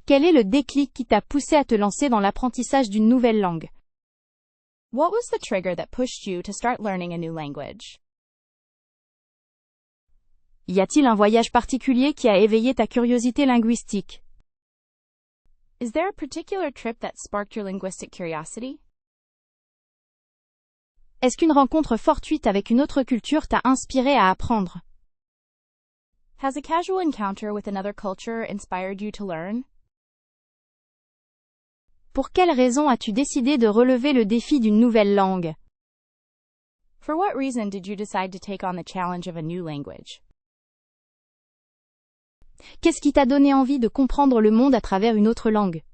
Quel est le déclic qui t'a poussé à te lancer dans l'apprentissage d'une nouvelle langue? What was the trigger that pushed you to start learning a new language? Y a-t-il un voyage particulier qui a éveillé ta curiosité linguistique? Is there a particular trip that sparked your linguistic curiosity? Est-ce qu'une rencontre fortuite avec une autre culture t'a inspiré à apprendre? Has a casual encounter with another culture inspired you to learn? Pour quelle raison as-tu décidé de relever le défi d'une nouvelle langue? For what reason did you decide to take on the challenge of a new language? Qu'est-ce qui t'a donné envie de comprendre le monde à travers une autre langue?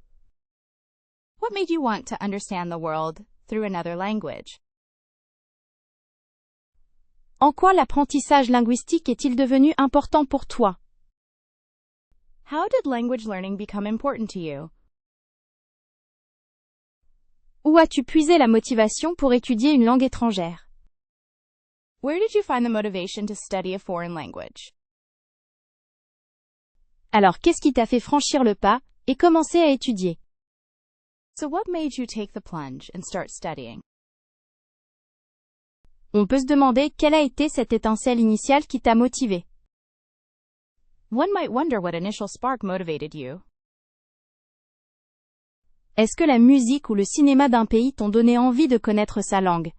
What made you want to understand the world through another language? En quoi l'apprentissage linguistique est-il devenu important pour toi? How did language learning become important to you? Où as-tu puisé la motivation pour étudier une langue étrangère? Where did you find the motivation to study a foreign language? Alors qu'est-ce qui t'a fait franchir le pas et commencer à étudier? So what made you take the plunge and start studying? On peut se demander quelle a été cette étincelle initiale qui t'a motivé. One might wonder what initial spark motivated you. Est-ce que la musique ou le cinéma d'un pays t'ont donné envie de connaître sa langue?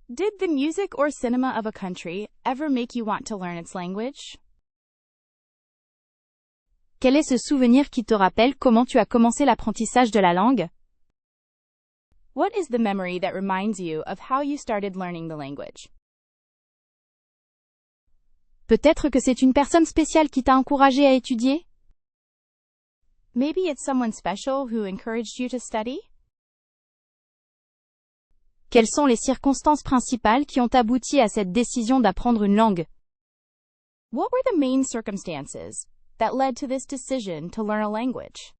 Did the music or cinema of a country ever make you want to learn its language? Quel est ce souvenir qui te rappelle comment tu as commencé l'apprentissage de la langue? What is the memory that reminds you of how you started learning the language? Peut-être que c'est une personne spéciale qui t'a encouragé à étudier? Maybe it's someone special who encouraged you to study? Quelles sont les circonstances principales qui ont abouti à cette décision d'apprendre une langue? What were the main circumstances that led to this decision to learn a language?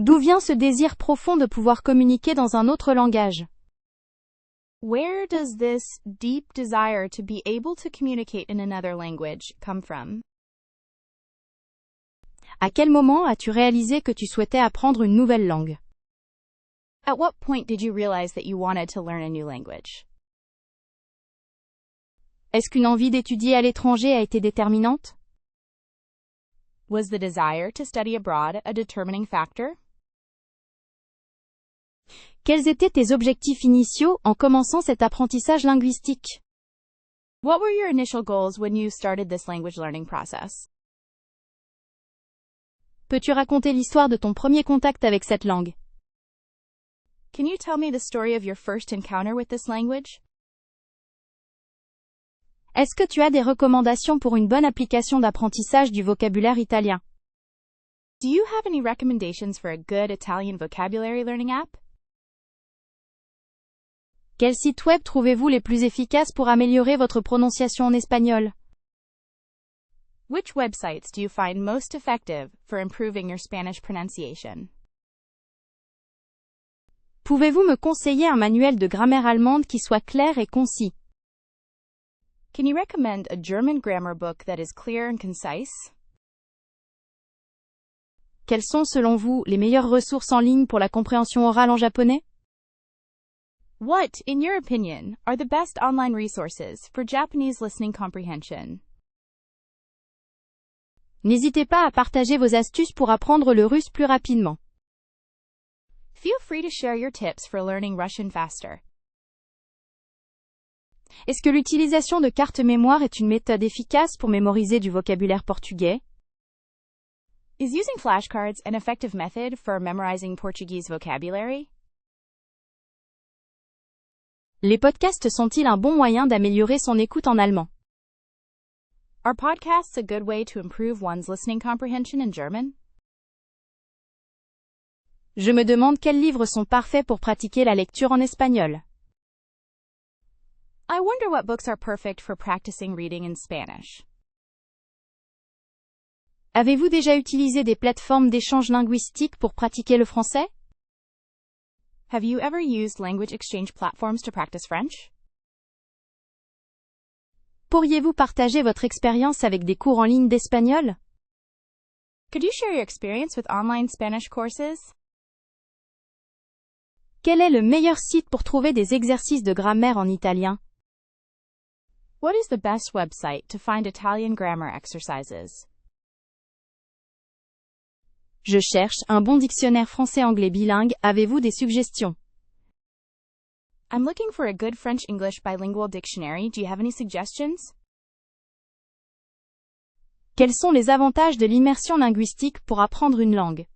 D'où vient ce désir profond de pouvoir communiquer dans un autre langage? Where does this deep desire to be able to communicate in another language come from? À quel moment as-tu réalisé que tu souhaitais apprendre une nouvelle langue? At what point did you realize that you wanted to learn a new language? Est-ce qu'une envie d'étudier à l'étranger a été déterminante? Was the desire to study abroad a determining factor? Quels étaient tes objectifs initiaux en commençant cet apprentissage linguistique? What were your initial goals when you started this language learning process? Peux-tu raconter l'histoire de ton premier contact avec cette langue? Can you tell me the story of your first encounter with this language? Est-ce que tu as des recommandations pour une bonne application d'apprentissage du vocabulaire italien? Do you have any recommendations for a good Italian vocabulary learning app? Quels sites web trouvez-vous les plus efficaces pour améliorer votre prononciation en espagnol? Which websites do you find most effective for improving your Spanish pronunciation? Pouvez-vous me conseiller un manuel de grammaire allemande qui soit clair et concis? Can you recommend a German grammar book that is clear and concise? Quelles sont, selon vous, les meilleures ressources en ligne pour la compréhension orale en japonais? What, in your opinion, are the best online resources for Japanese listening comprehension? N'hésitez pas à partager vos astuces pour apprendre le russe plus rapidement. Feel free to share your tips for learning Russian faster. Est-ce que l'utilisation de cartes mémoire est une méthode efficace pour mémoriser du vocabulaire portugais? Is using flashcards an effective method for memorizing Portuguese vocabulary? Les podcasts sont-ils un bon moyen d'améliorer son écoute en allemand? Are podcasts a good way to improve one's listening comprehension in German? Je me demande quels livres sont parfaits pour pratiquer la lecture en espagnol. I wonder what books are perfect for practicing reading in Spanish. Avez-vous déjà utilisé des plateformes d'échange linguistique pour pratiquer le français? Have you ever used language exchange platforms to practice French? Pourriez-vous partager votre expérience avec des cours en ligne d'espagnol? Could you share your experience with online Spanish courses? Quel est le meilleur site pour trouver des exercices de grammaire en italien? What is the best website to find Italian grammar exercises? Je cherche un bon dictionnaire français-anglais bilingue, avez-vous des suggestions? I'm looking for a good French-English bilingual dictionary. Do you have any suggestions? Quels sont les avantages de l'immersion linguistique pour apprendre une langue?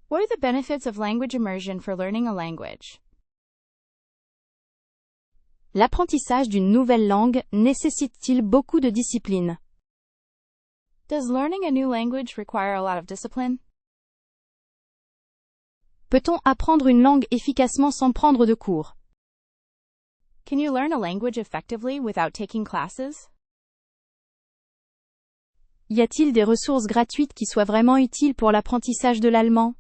What are the benefits of language immersion for learning a language? L'apprentissage d'une nouvelle langue nécessite-t-il beaucoup de discipline? Does learning a new language require a lot of discipline? Peut-on apprendre une langue efficacement sans prendre de cours? Can you learn a language effectively without taking classes? Y a-t-il des ressources gratuites qui soient vraiment utiles pour l'apprentissage de l'allemand?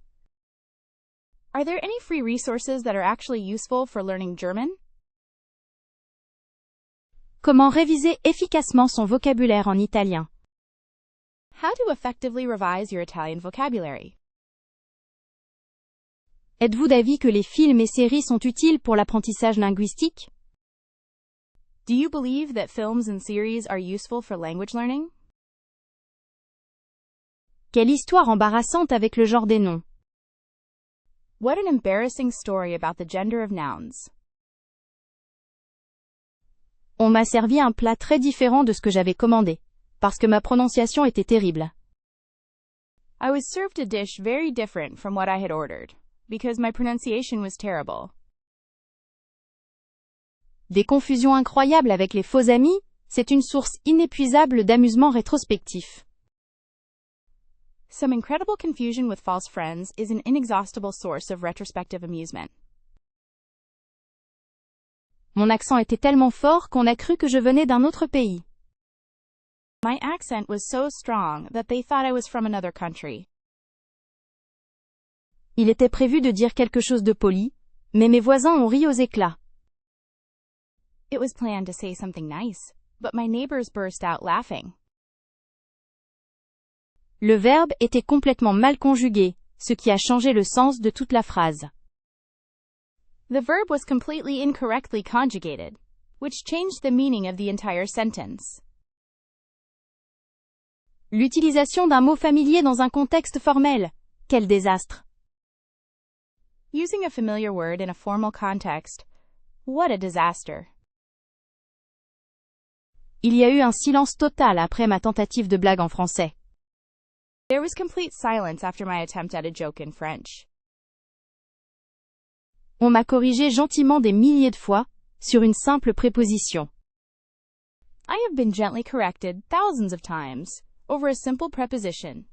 Are there any free resources that are actually useful for learning German? Comment réviser efficacement son vocabulaire en italien? How to effectively revise your Italian vocabulary? Êtes-vous d'avis que les films et séries sont utiles pour l'apprentissage linguistique? Do you believe that films and series are useful for language learning? Quelle histoire embarrassante avec le genre des noms. What an embarrassing story about the gender of nouns. On m'a servi un plat très différent de ce que j'avais commandé, parce que ma prononciation était terrible. I was served a dish very different from what I had ordered, because my pronunciation was terrible. Des confusions incroyables avec les faux amis, c'est une source inépuisable d'amusement rétrospectif. Some incredible confusion with false friends is an inexhaustible source of retrospective amusement. Mon accent était tellement fort qu'on a cru que je venais d'un autre pays. My accent was so strong that they thought I was from another country. Il était prévu de dire quelque chose de poli, mais mes voisins ont ri aux éclats. It was planned to say something nice, but my neighbors burst out laughing. Le verbe était complètement mal conjugué, ce qui a changé le sens de toute la phrase. The verb was completely incorrectly conjugated, which changed the meaning of the entire sentence. L'utilisation d'un mot familier dans un contexte formel. Quel désastre! Using a familiar word in a formal context. What a disaster. Il y a eu un silence total après ma tentative de blague en français. There was complete silence after my attempt at a joke in French. On m'a corrigé gentiment des milliers de fois, sur une simple préposition. I have been gently corrected thousands of times, over a simple preposition.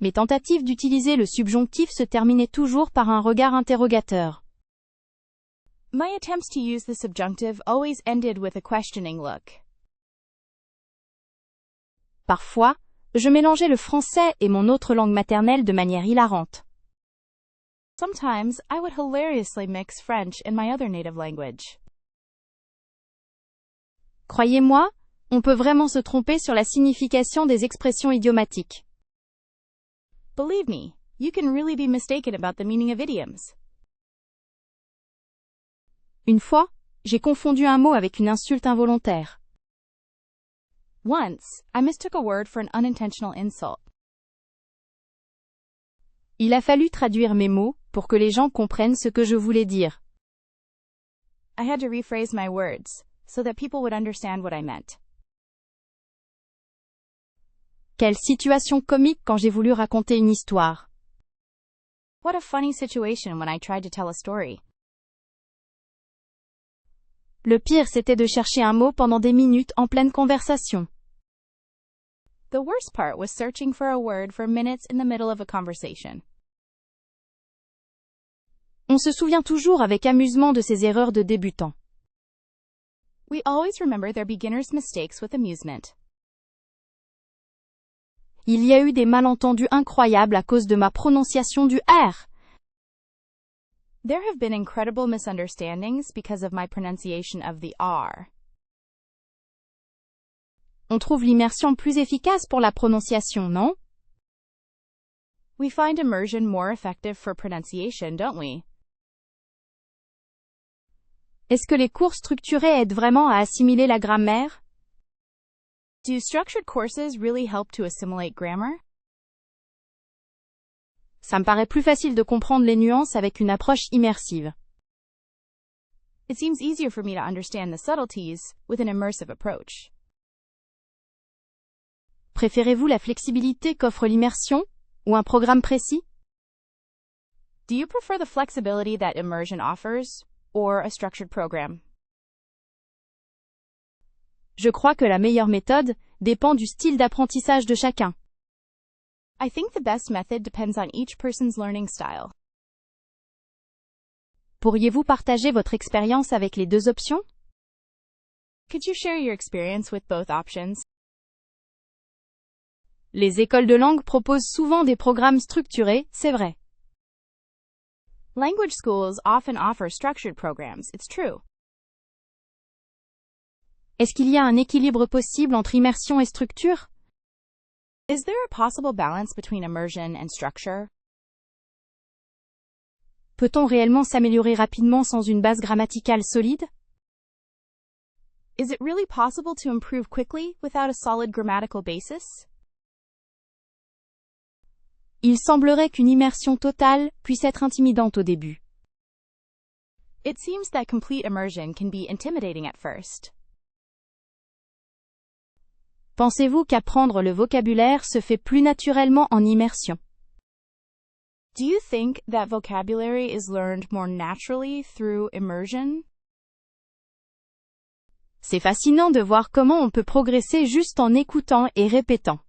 Mes tentatives d'utiliser le subjonctif se terminaient toujours par un regard interrogateur. My attempts to use the subjunctive always ended with a questioning look. Parfois, je mélangeais le français et mon autre langue maternelle de manière hilarante. Sometimes, I would hilariously mix French and my other native language. Croyez-moi, on peut vraiment se tromper sur la signification des expressions idiomatiques. Believe me, you can really be mistaken about the meaning of idioms. Une fois, j'ai confondu un mot avec une insulte involontaire. Once, I mistook a word for an unintentional insult. Il a fallu traduire mes mots pour que les gens comprennent ce que je voulais dire. I had to rephrase my words so that people would understand what I meant. Quelle situation comique quand j'ai voulu raconter une histoire. What a funny situation when I tried to tell a story. Le pire, c'était de chercher un mot pendant des minutes en pleine conversation. The worst part was searching for a word for minutes in the middle of a conversation. On se souvient toujours avec amusement de ces erreurs de débutants. We always remember their beginner's mistakes with amusement. Il y a eu des malentendus incroyables à cause de ma prononciation du R. There have been incredible misunderstandings because of my pronunciation of the R. On trouve l'immersion plus efficace pour la prononciation, non? We find immersion more effective for pronunciation, don't we? Est-ce que les cours structurés aident vraiment à assimiler la grammaire? Do structured courses really help to assimilate grammar? Ça me paraît plus facile de comprendre les nuances avec une approche immersive. It seems easier for me to understand the subtleties with an immersive approach. Préférez-vous la flexibilité qu'offre l'immersion ou un programme précis? Do you prefer the flexibility that immersion offers or a structured program? Je crois que la meilleure méthode dépend du style d'apprentissage de chacun. I think the best method depends on each person's learning style. Pourriez-vous partager votre expérience avec les deux options? Could you share your experience with both options? Les écoles de langue proposent souvent des programmes structurés, c'est vrai. Language schools often offer structured programs, it's true. Est-ce qu'il y a un équilibre possible entre immersion et structure? Is there a possible balance between immersion and structure? Peut-on réellement s'améliorer rapidement sans une base grammaticale solide? Is it really possible to improve quickly without a solid grammatical basis? Il semblerait qu'une immersion totale puisse être intimidante au début. It seems that complete immersion can be intimidating at first. Pensez-vous qu'apprendre le vocabulaire se fait plus naturellement en immersion? Do you think that vocabulary is learned more naturally through immersion? C'est fascinant de voir comment on peut progresser juste en écoutant et répétant.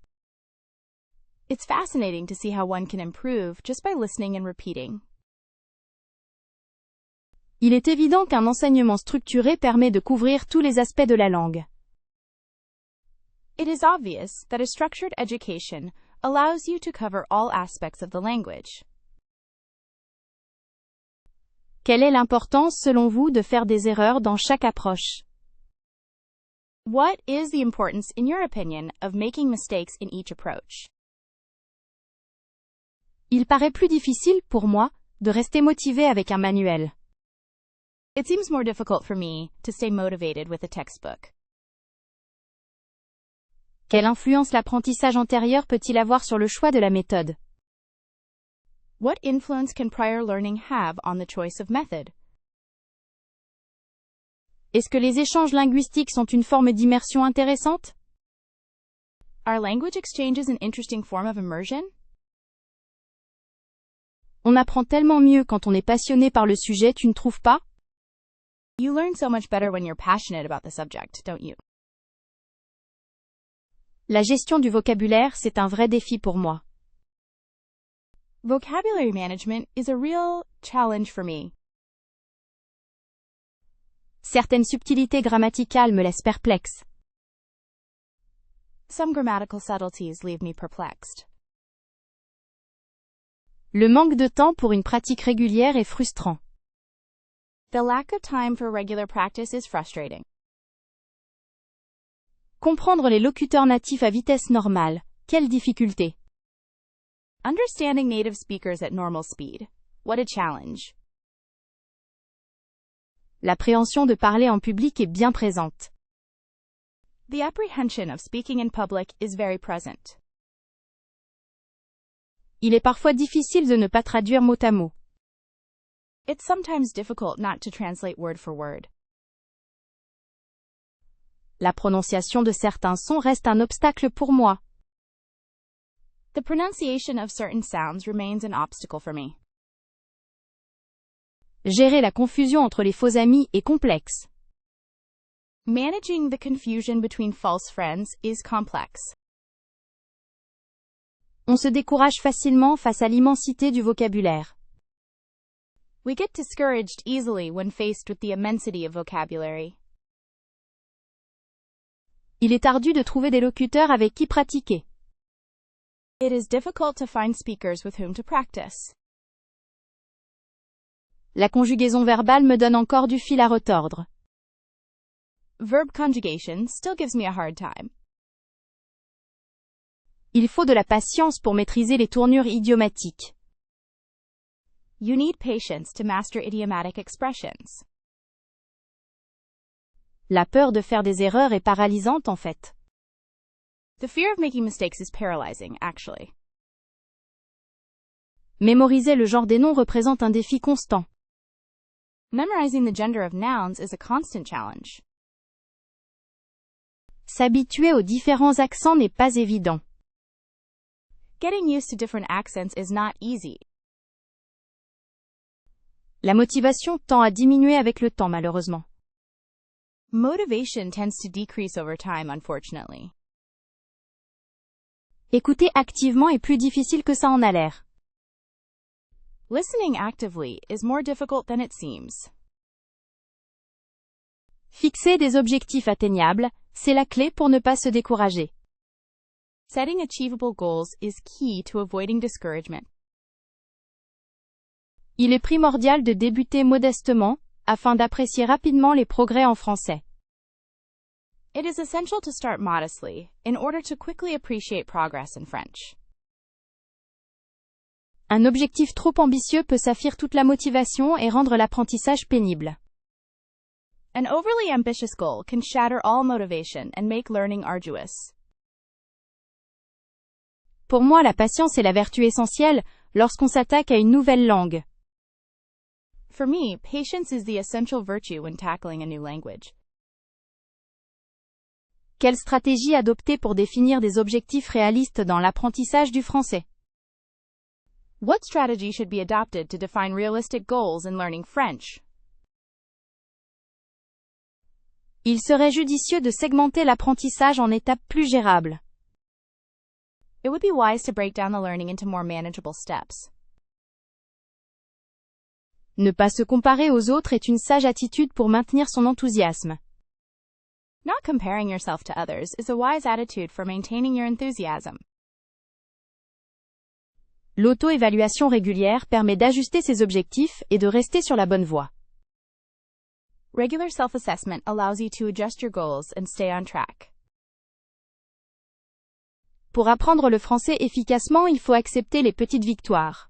It's fascinating to see how one can improve just by listening and repeating. Il est évident qu'un enseignement structuré permet de couvrir tous les aspects de la langue. It is obvious that a structured education allows you to cover all aspects of the language. Quelle est l'importance, selon vous, de faire des erreurs dans chaque approche? What is the importance, in your opinion, of making mistakes in each approach? Il paraît plus difficile, pour moi, de rester motivé avec un manuel. It seems more difficult for me to stay motivated with a textbook. Quelle influence l'apprentissage antérieur peut-il avoir sur le choix de la méthode? What influence can prior learning have on the choice of method? Est-ce que les échanges linguistiques sont une forme d'immersion intéressante? Are language exchanges an interesting form of immersion? On apprend tellement mieux quand on est passionné par le sujet, tu ne trouves pas? You learn so much better when you're passionate about the subject, don't you? La gestion du vocabulaire, c'est un vrai défi pour moi. Vocabulary management is a real challenge for me. Certaines subtilités grammaticales me laissent perplexe. Some grammatical subtleties leave me perplexed. Le manque de temps pour une pratique régulière est frustrant. The lack of time for regular practice is frustrating. Comprendre les locuteurs natifs à vitesse normale, quelle difficulté. Understanding native speakers at normal speed. What a challenge. L'appréhension de parler en public est bien présente. The apprehension of speaking in public is very present. Il est parfois difficile de ne pas traduire mot à mot. It's sometimes difficult not to translate word for word. La prononciation de certains sons reste un obstacle pour moi. The pronunciation of certain sounds remains an obstacle for me. Gérer la confusion entre les faux amis est complexe. Managing the confusion between false friends is complex. On se décourage facilement face à l'immensité du vocabulaire. We get discouraged easily when faced with the immensity of vocabulary. Il est ardu de trouver des locuteurs avec qui pratiquer. It is difficult to find speakers with whom to practice. La conjugaison verbale me donne encore du fil à retordre. Verb conjugation still gives me a hard time. Il faut de la patience pour maîtriser les tournures idiomatiques. You need patience to master idiomatic expressions. La peur de faire des erreurs est paralysante en fait. The fear of making mistakes is paralyzing, actually. Mémoriser le genre des noms représente un défi constant. Memorizing the gender of nouns is a constant challenge. S'habituer aux différents accents n'est pas évident. Getting used to different accents is not easy. La motivation tend à diminuer avec le temps malheureusement. Motivation tends to decrease over time, unfortunately. Écouter activement est plus difficile que ça en a l'air. Listening actively is more difficult than it seems. Fixer des objectifs atteignables, c'est la clé pour ne pas se décourager. Setting achievable goals is key to avoiding discouragement. Il est primordial de débuter modestement, afin d'apprécier rapidement les progrès en français. It is essential to start modestly, in order to quickly appreciate progress in French. Un objectif trop ambitieux peut saphir toute la motivation et rendre l'apprentissage pénible. An overly ambitious goal can shatter all motivation and make learning arduous. Pour moi, la patience est la vertu essentielle lorsqu'on s'attaque à une nouvelle langue. For me, patience is the essential virtue when tackling a new language. Quelle stratégie adopter pour définir des objectifs réalistes dans l'apprentissage du français? What strategy should be adopted to define realistic goals in learning French? Il serait judicieux de segmenter l'apprentissage en étapes plus gérables. It would be wise to break down the learning into more manageable steps. Ne pas se comparer aux autres est une sage attitude pour maintenir son enthousiasme. Not comparing yourself to others is a wise attitude for maintaining your enthusiasm. L'auto-évaluation régulière permet d'ajuster ses objectifs et de rester sur la bonne voie. Regular self-assessment allows you to adjust your goals and stay on track. Pour apprendre le français efficacement, il faut accepter les petites victoires.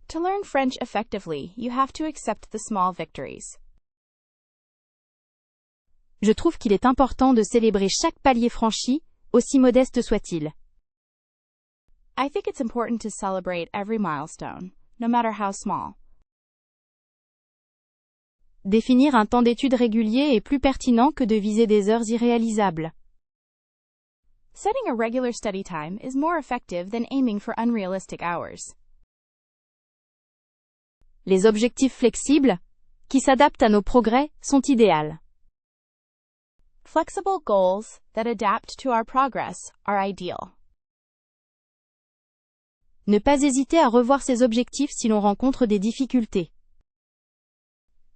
To learn French effectively, you have to accept the small victories. Je trouve qu'il est important de célébrer chaque palier franchi, aussi modeste soit-il. I think it's important to celebrate every milestone, no matter how small. Définir un temps d'étude régulier est plus pertinent que de viser des heures irréalisables. Setting a regular study time is more effective than aiming for unrealistic hours. Les objectifs flexibles, qui s'adaptent à nos progrès, sont idéaux. Flexible goals that adapt to our progress are ideal. Ne pas hésiter à revoir ses objectifs si l'on rencontre des difficultés.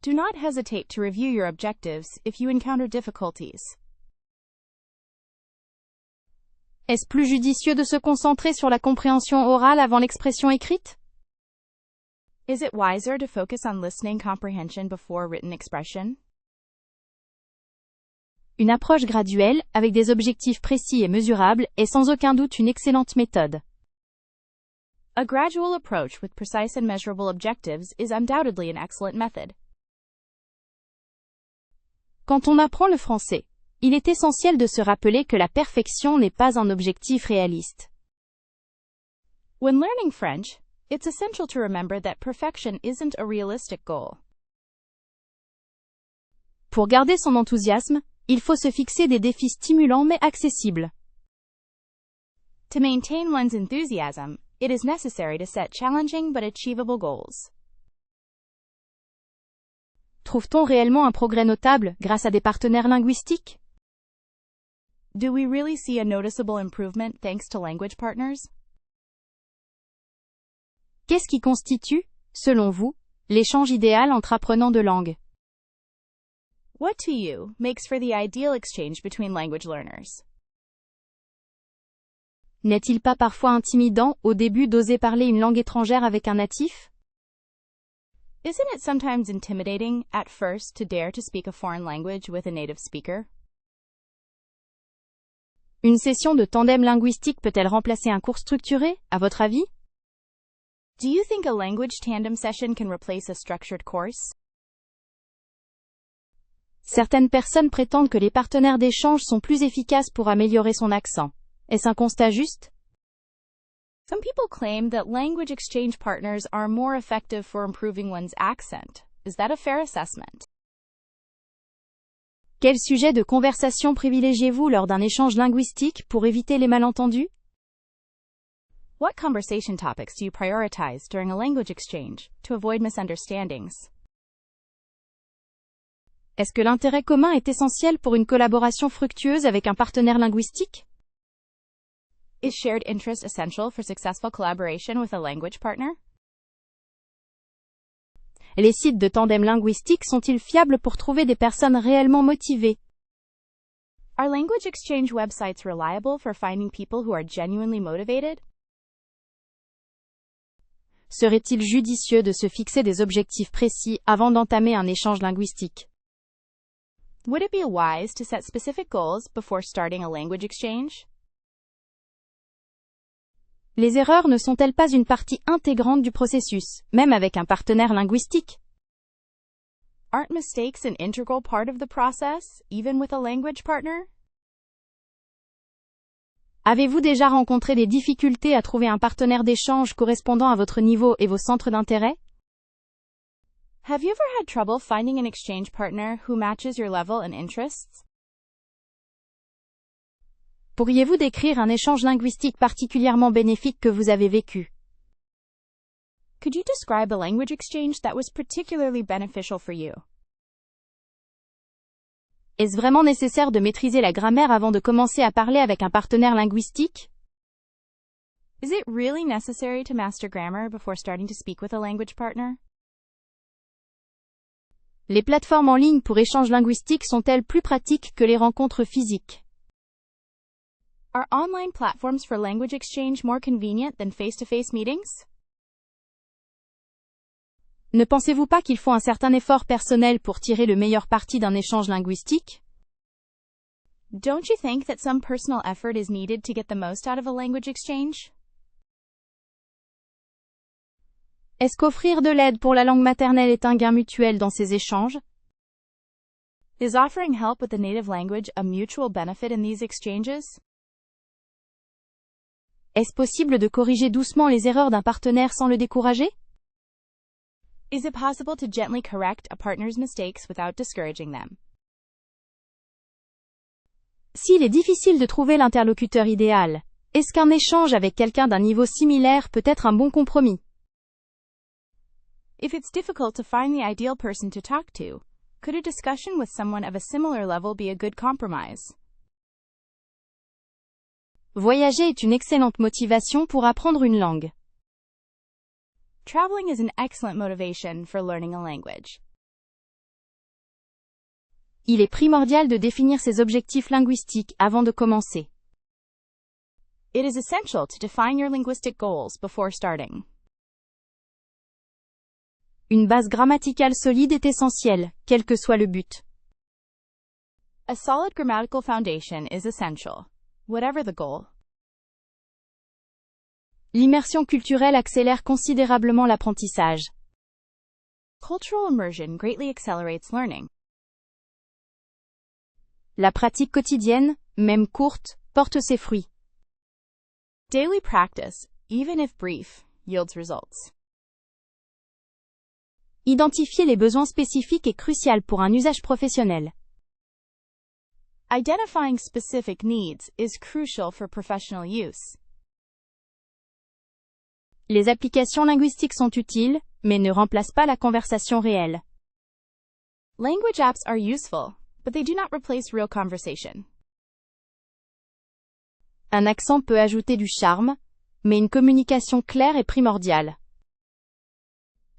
Do not hesitate to review your objectives if you encounter difficulties. Est-ce plus judicieux de se concentrer sur la compréhension orale avant l'expression écrite? Is it wiser to focus on listening comprehension before written expression? Une approche graduelle, avec des objectifs précis et mesurables, est sans aucun doute une excellente méthode. A gradual approach with precise and measurable objectives is undoubtedly an excellent method. Quand on apprend le français, il est essentiel de se rappeler que la perfection n'est pas un objectif réaliste. When learning French, it's essential to remember that perfection isn't a realistic goal. Pour garder son enthousiasme, il faut se fixer des défis stimulants mais accessibles. To maintain one's enthusiasm, it is necessary to set challenging but achievable goals. Trouve-t-on réellement un progrès notable grâce à des partenaires linguistiques? Do we really see a noticeable improvement thanks to language partners? Qu'est-ce qui constitue, selon vous, l'échange idéal entre apprenants de langue? What to you makes for the ideal exchange between language learners? N'est-il pas parfois intimidant, au début, d'oser parler une langue étrangère avec un natif? Isn't it sometimes intimidating, at first, to dare to speak a foreign language with a native speaker? Une session de tandem linguistique peut-elle remplacer un cours structuré, à votre avis? Do you think a language tandem session can replace a structured course? Certaines personnes prétendent que les partenaires d'échange sont plus efficaces pour améliorer son accent. Est-ce un constat juste? Some people claim that language exchange partners are more effective for improving one's accent. Is that a fair assessment? Quel sujet de conversation privilégiez-vous lors d'un échange linguistique pour éviter les malentendus? What conversation topics do you prioritize during a language exchange to avoid misunderstandings? Est-ce que l'intérêt commun est essentiel pour une collaboration fructueuse avec un partenaire linguistique? Is shared interest essential for successful collaboration with a language partner? Les sites de tandem linguistique sont-ils fiables pour trouver des personnes réellement motivées? Are language exchange websites reliable for finding people who are genuinely motivated? Serait-il judicieux de se fixer des objectifs précis avant d'entamer un échange linguistique? Would it be wise to set specific goals before starting a language exchange? Les erreurs ne sont-elles pas une partie intégrante du processus, même avec un partenaire linguistique? Aren't mistakes an integral part of the process, even with a language partner? Avez-vous déjà rencontré des difficultés à trouver un partenaire d'échange correspondant à votre niveau et vos centres d'intérêt? Have you ever had trouble finding an exchange partner who matches your level and interests? Pourriez-vous décrire un échange linguistique particulièrement bénéfique que vous avez vécu? Could you describe a language exchange that was particularly beneficial for you? Est-ce vraiment nécessaire de maîtriser la grammaire avant de commencer à parler avec un partenaire linguistique? Is it really necessary to master grammar before starting to speak with a language partner? Les plateformes en ligne pour échange linguistique sont-elles plus pratiques que les rencontres physiques? Are online platforms for language exchange more convenient than face-to-face meetings? Ne pensez-vous pas qu'il faut un certain effort personnel pour tirer le meilleur parti d'un échange linguistique? Don't you think that some personal effort is needed to get the most out of a language exchange? Est-ce qu'offrir de l'aide pour la langue maternelle est un gain mutuel dans ces échanges? Is offering help with the native language a mutual benefit in these exchanges? Est-ce possible de corriger doucement les erreurs d'un partenaire sans le décourager? Is it possible to gently correct a partner's mistakes without discouraging them? S'il est difficile de trouver l'interlocuteur idéal, est-ce qu'un échange avec quelqu'un d'un niveau similaire peut être un bon compromis? If it's difficult to find the ideal person to talk to, could a discussion with someone of a similar level be a good compromise? Voyager est une excellente motivation pour apprendre une langue. Traveling is an excellent motivation for learning a language. Il est primordial de définir ses objectifs linguistiques avant de commencer. It is essential to define your linguistic goals before starting. Une base grammaticale solide est essentielle, quel que soit le but. A solid grammatical foundation is essential, whatever the goal. L'immersion culturelle accélère considérablement l'apprentissage. Cultural immersion greatly accelerates learning. La pratique quotidienne, même courte, porte ses fruits. Daily practice, even if brief, yields results. Identifier les besoins spécifiques est crucial pour un usage professionnel. Identifying specific needs is crucial for professional use. Les applications linguistiques sont utiles, mais ne remplacent pas la conversation réelle. Language apps are useful, but they do not replace real conversation. Un accent peut ajouter du charme, mais une communication claire est primordiale.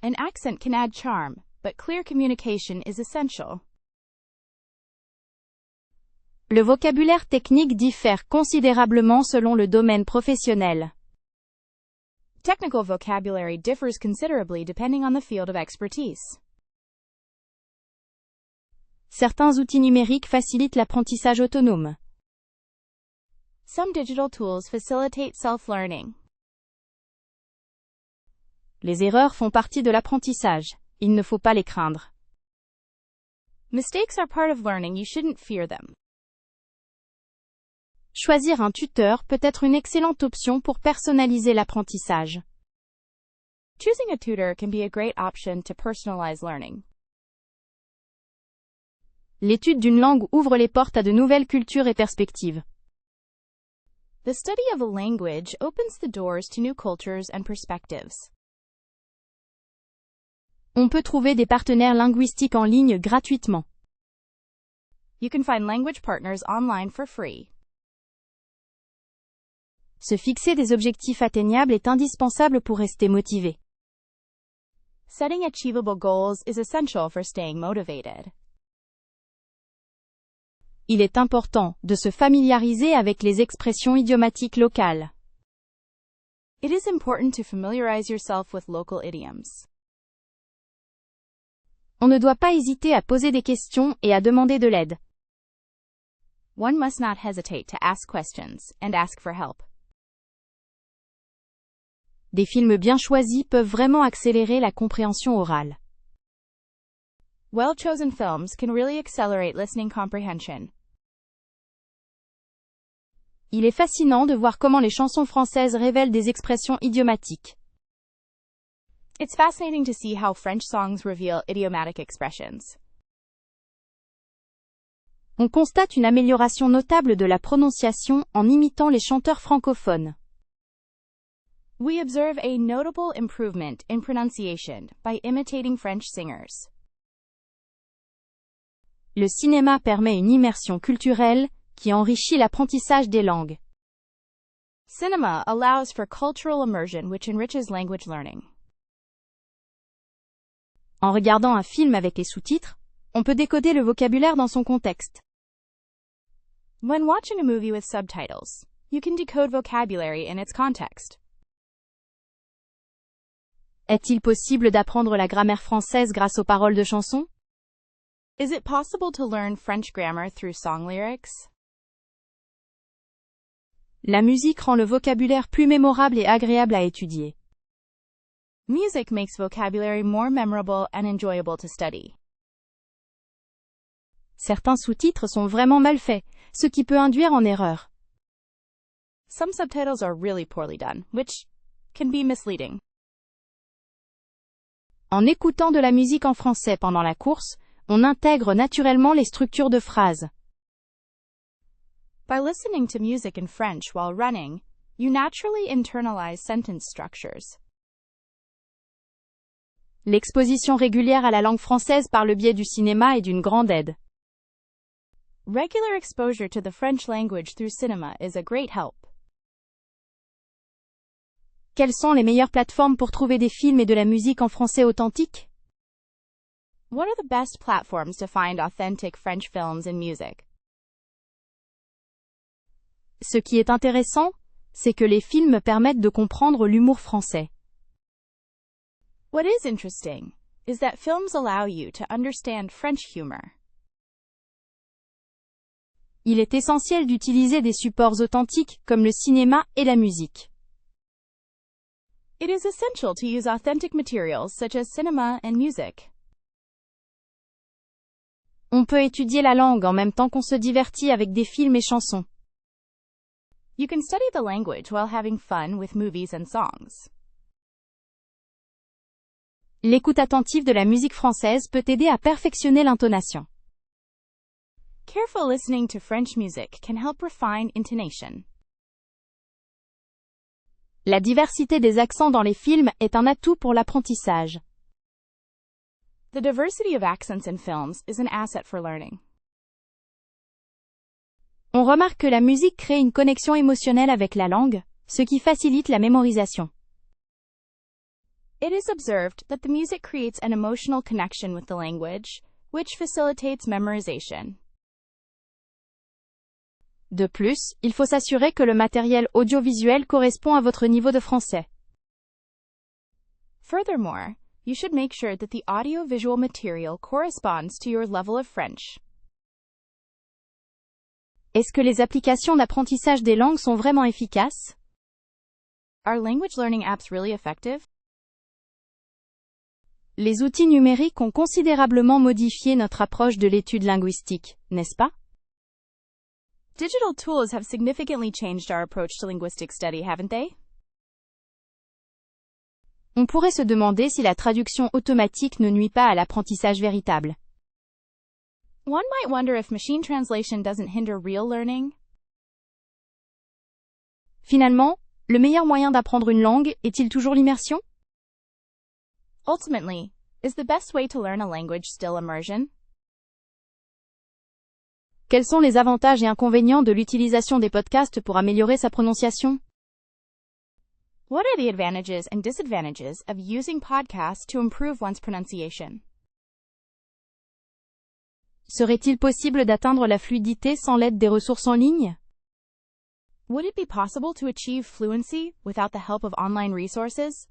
An accent can add charm, but clear communication is essential. Le vocabulaire technique diffère considérablement selon le domaine professionnel. Technical vocabulary differs considerably depending on the field of expertise. Certains outils numériques facilitent l'apprentissage autonome. Some digital tools facilitate self-learning. Les erreurs font partie de l'apprentissage. Il ne faut pas les craindre. Mistakes are part of learning, you shouldn't fear them. Choisir un tuteur peut être une excellente option pour personnaliser l'apprentissage. Choosing a tutor can be a great option to personalize learning. L'étude d'une langue ouvre les portes à de nouvelles cultures et perspectives. The study of a language opens the doors to new cultures and perspectives. On peut trouver des partenaires linguistiques en ligne gratuitement. You can find language partners online for free. Se fixer des objectifs atteignables est indispensable pour rester motivé. Setting achievable goals is essential for staying motivated. Il est important de se familiariser avec les expressions idiomatiques locales. It is important to familiarize yourself with local idioms. On ne doit pas hésiter à poser des questions et à demander de l'aide. One must not hesitate to ask questions and ask for help. Des films bien choisis peuvent vraiment accélérer la compréhension orale. Well-chosen films can really accelerate listening comprehension. Il est fascinant de voir comment les chansons françaises révèlent des expressions idiomatiques. It's fascinating to see how French songs reveal idiomatic expressions. On constate une amélioration notable de la prononciation en imitant les chanteurs francophones. We observe a notable improvement in pronunciation by imitating French singers. Le cinéma permet une immersion culturelle qui enrichit l'apprentissage des langues. Cinema allows for cultural immersion which enriches language learning. En regardant un film avec les sous-titres, on peut décoder le vocabulaire dans son contexte. When watching a movie with subtitles, you can decode vocabulary in its context. Est-il possible d'apprendre la grammaire française grâce aux paroles de chansons? Is it possible to learn French grammar through song lyrics? La musique rend le vocabulaire plus mémorable et agréable à étudier. Music makes vocabulary more memorable and enjoyable to study. Certains sous-titres sont vraiment mal faits, ce qui peut induire en erreur. Some subtitles are really poorly done, which can be misleading. En écoutant de la musique en français pendant la course, on intègre naturellement les structures de phrases. By listening to music in French while running, you naturally internalize sentence structures. L'exposition régulière à la langue française par le biais du cinéma est d'une grande aide. Regular exposure to the French language through cinema is a great help. Quelles sont les meilleures plateformes pour trouver des films et de la musique en français authentique? What are the best platforms to find authentic French films and music? Ce qui est intéressant, c'est que les films permettent de comprendre l'humour français. What is interesting is that films allow you to understand French humor. Il est essentiel d'utiliser des supports authentiques comme le cinéma et la musique. It is essential to use authentic materials such as cinema and music. On peut étudier la langue en même temps qu'on se divertit avec des films et chansons. You can study the language while having fun with movies and songs. L'écoute attentive de la musique française peut aider à perfectionner l'intonation. Careful listening to French music can help refine intonation. La diversité des accents dans les films est un atout pour l'apprentissage. The diversity of accents in films is an asset for learning. On remarque que la musique crée une connexion émotionnelle avec la langue, ce qui facilite la mémorisation. It is observed that the music creates an emotional connection with the language, which facilitates memorization. De plus, il faut s'assurer que le matériel audiovisuel correspond à votre niveau de français. Furthermore, you should make sure that the audio-visual material corresponds to your level of French. Est-ce que les applications d'apprentissage des langues sont vraiment efficaces? Are language learning apps really effective? Les outils numériques ont considérablement modifié notre approche de l'étude linguistique, n'est-ce pas? Digital tools have significantly changed our approach to linguistic study, haven't they? On pourrait se demander si la traduction automatique ne nuit pas à l'apprentissage véritable. One might wonder if machine translation doesn't hinder real learning. Finalement, le meilleur moyen d'apprendre une langue est-il toujours l'immersion? Ultimately, is the best way to learn a language still immersion? Quels sont les avantages et inconvénients de l'utilisation des podcasts pour améliorer sa prononciation? What are the advantages and disadvantages of using podcasts to improve one's pronunciation? Serait-il possible d'atteindre la fluidité sans l'aide des ressources en ligne? Would it be possible to achieve fluency without the help of online resources?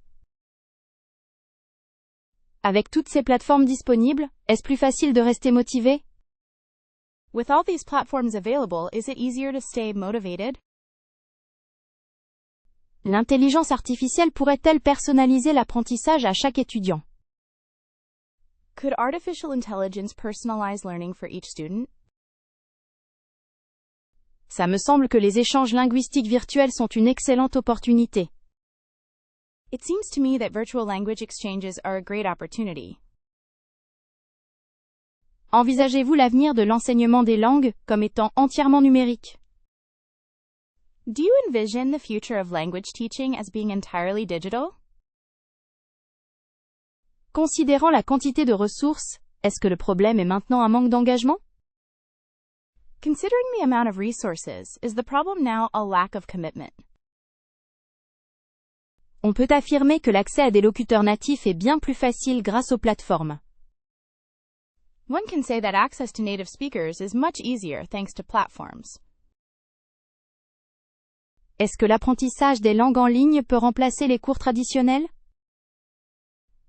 Avec toutes ces plateformes disponibles, est-ce plus facile de rester motivé? With all these platforms available, is it easier to stay motivated? L'intelligence artificielle pourrait-elle personnaliser l'apprentissage à chaque étudiant? Could artificial intelligence personalize learning for each student? Ça me semble que les échanges linguistiques virtuels sont une excellente opportunité. It seems to me that virtual language exchanges are a great opportunity. Envisagez-vous l'avenir de l'enseignement des langues comme étant entièrement numérique? Do you envision the future of language teaching as being entirely digital? Considérant la quantité de ressources, est-ce que le problème est maintenant un manque d'engagement? Considering the amount of resources, is the problem now a lack of commitment? On peut affirmer que l'accès à des locuteurs natifs est bien plus facile grâce aux plateformes. One can say that access to native speakers is much easier thanks to platforms. Est-ce que l'apprentissage des langues en ligne peut remplacer les cours traditionnels?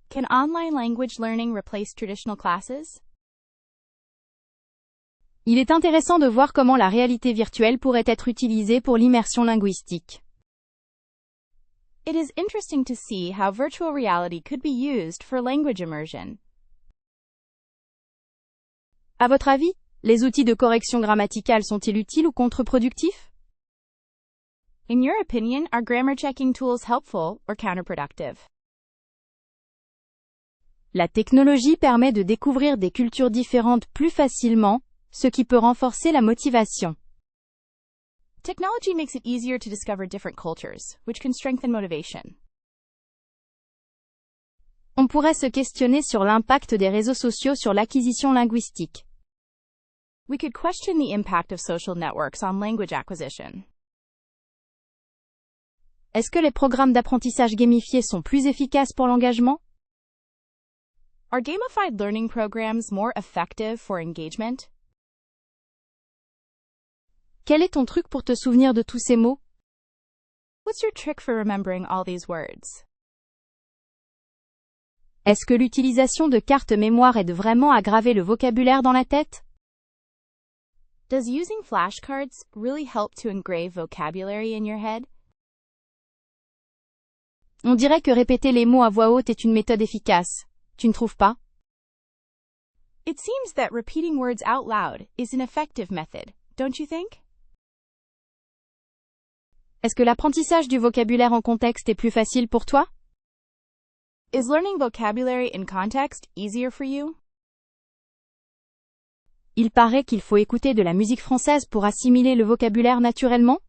Can online language learning replace traditional classes? Il est intéressant de voir comment la réalité virtuelle pourrait être utilisée pour l'immersion linguistique. It is interesting to see how virtual reality could be used for language immersion. À votre avis, les outils de correction grammaticale sont-ils utiles ou contre-productifs? In your opinion, are grammar checking tools helpful or counterproductive? La technologie permet de découvrir des cultures différentes plus facilement, ce qui peut renforcer la motivation. Technology makes it easier to discover different cultures, which can strengthen motivation. On pourrait se questionner sur l'impact des réseaux sociaux sur l'acquisition linguistique. We could question the impact of social networks on language acquisition. Est-ce que les programmes d'apprentissage gamifiés sont plus efficaces pour l'engagement? Are gamified learning programs more effective for engagement? Quel est ton truc pour te souvenir de tous ces mots? What's your trick for remembering all these words? Est-ce que l'utilisation de cartes mémoire aide vraiment à graver le vocabulaire dans la tête? Does using flashcards really help to engrave vocabulary in your head? On dirait que répéter les mots à voix haute est une méthode efficace. Tu ne trouves pas? It seems that repeating words out loud is an effective method, don't you think? Est-ce que l'apprentissage du vocabulaire en contexte est plus facile pour toi? Is learning vocabulary in context easier for you? Il paraît qu'il faut écouter de la musique française pour assimiler le vocabulaire naturellement?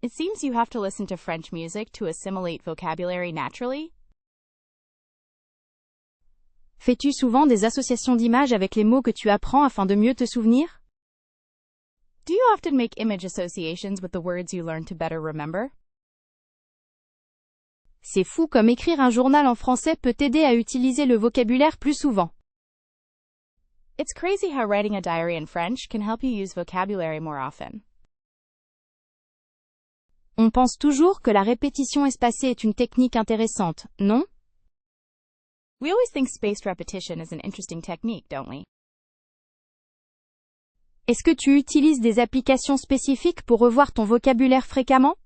It seems you have to listen to French music to assimilate vocabulary naturally. Fais-tu souvent des associations d'images avec les mots que tu apprends afin de mieux te souvenir? Do you often make image associations with the words you learn to better remember? C'est fou comme écrire un journal en français peut t'aider à utiliser le vocabulaire plus souvent. It's crazy how writing a diary in French can help you use vocabulary more often. On pense toujours que la répétition espacée est une technique intéressante, non? We always think spaced repetition is an interesting technique, don't we? Est-ce que tu utilises des applications spécifiques pour revoir ton vocabulaire fréquemment?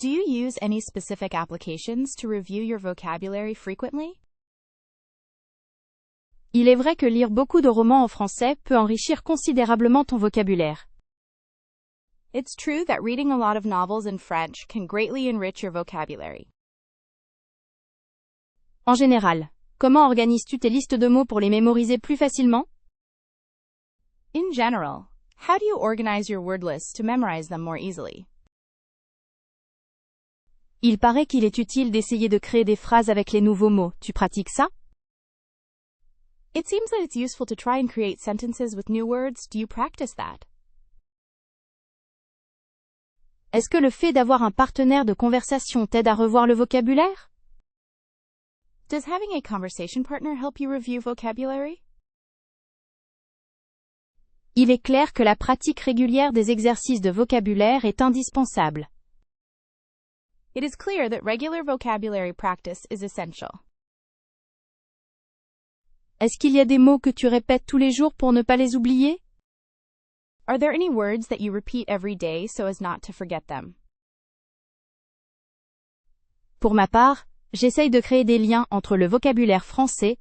Do you use any specific applications to review your vocabulary frequently? Il est vrai que lire beaucoup de romans en français peut enrichir considérablement ton vocabulaire. It's true that reading a lot of novels in French can greatly enrich your vocabulary. En général, comment organises-tu tes listes de mots pour les mémoriser plus facilement? In general, how do you organize your word lists to memorize them more easily? Il paraît qu'il est utile d'essayer de créer des phrases avec les nouveaux mots. Tu pratiques ça? It seems that it's useful to try and create sentences with new words. Do you practice that? Est-ce que le fait d'avoir un partenaire de conversation t'aide à revoir le vocabulaire? Does having a conversation partner help you review vocabulary? Il est clair que la pratique régulière des exercices de vocabulaire est indispensable. It is clear that regular vocabulary practice is essential. Est-ce qu'il y a des mots que tu répètes tous les jours pour ne pas les oublier? Are there any words that you repeat every day so as not to forget them? Pour ma part, j'essaye de créer des liens entre le vocabulaire français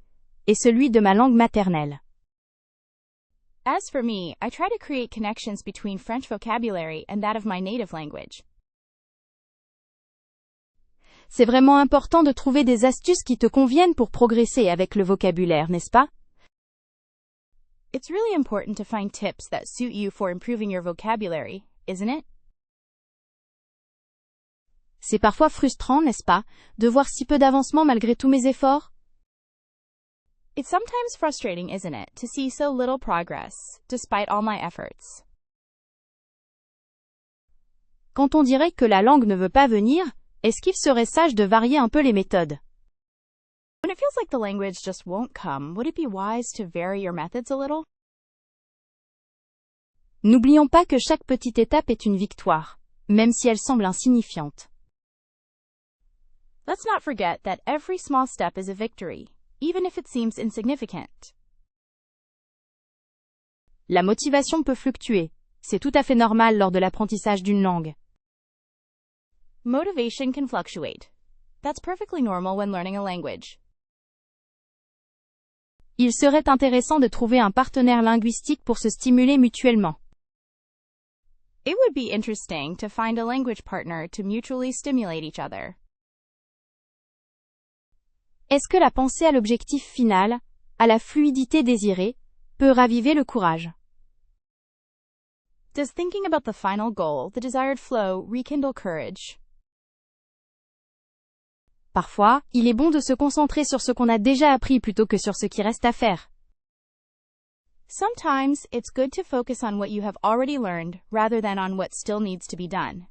et celui de ma langue maternelle. As for me, I try to create connections between French vocabulary and that of my native language. C'est vraiment important de trouver des astuces qui te conviennent pour progresser avec le vocabulaire, n'est-ce pas? It's really important to find tips that suit you for improving your vocabulary, isn't it? C'est parfois frustrant, n'est-ce pas, de voir si peu d'avancement malgré tous mes efforts? It's sometimes frustrating, isn't it, to see so little progress, despite all my efforts. Quand on dirait que la langue ne veut pas venir, est-ce qu'il serait sage de varier un peu les méthodes? When it feels like the language just won't come, would it be wise to vary your methods a little? N'oublions pas que chaque petite étape est une victoire, même si elle semble insignifiante. Let's not forget that every small step is a victory, even if it seems insignificant. La motivation peut fluctuer. C'est tout à fait normal lors de l'apprentissage d'une langue. Motivation can fluctuate. That's perfectly normal when learning a language. Il serait intéressant de trouver un partenaire linguistique pour se stimuler mutuellement. It would be interesting to find a language partner to mutually stimulate each other. Est-ce que la pensée à l'objectif final, à la fluidité désirée, peut raviver le courage? Does thinking about the final goal, the desired flow, rekindle courage? Parfois, il est bon de se concentrer sur ce qu'on a déjà appris plutôt que sur ce qui reste à faire. Sometimes, it's good to focus on what you have already learned, rather than on what still needs to be done.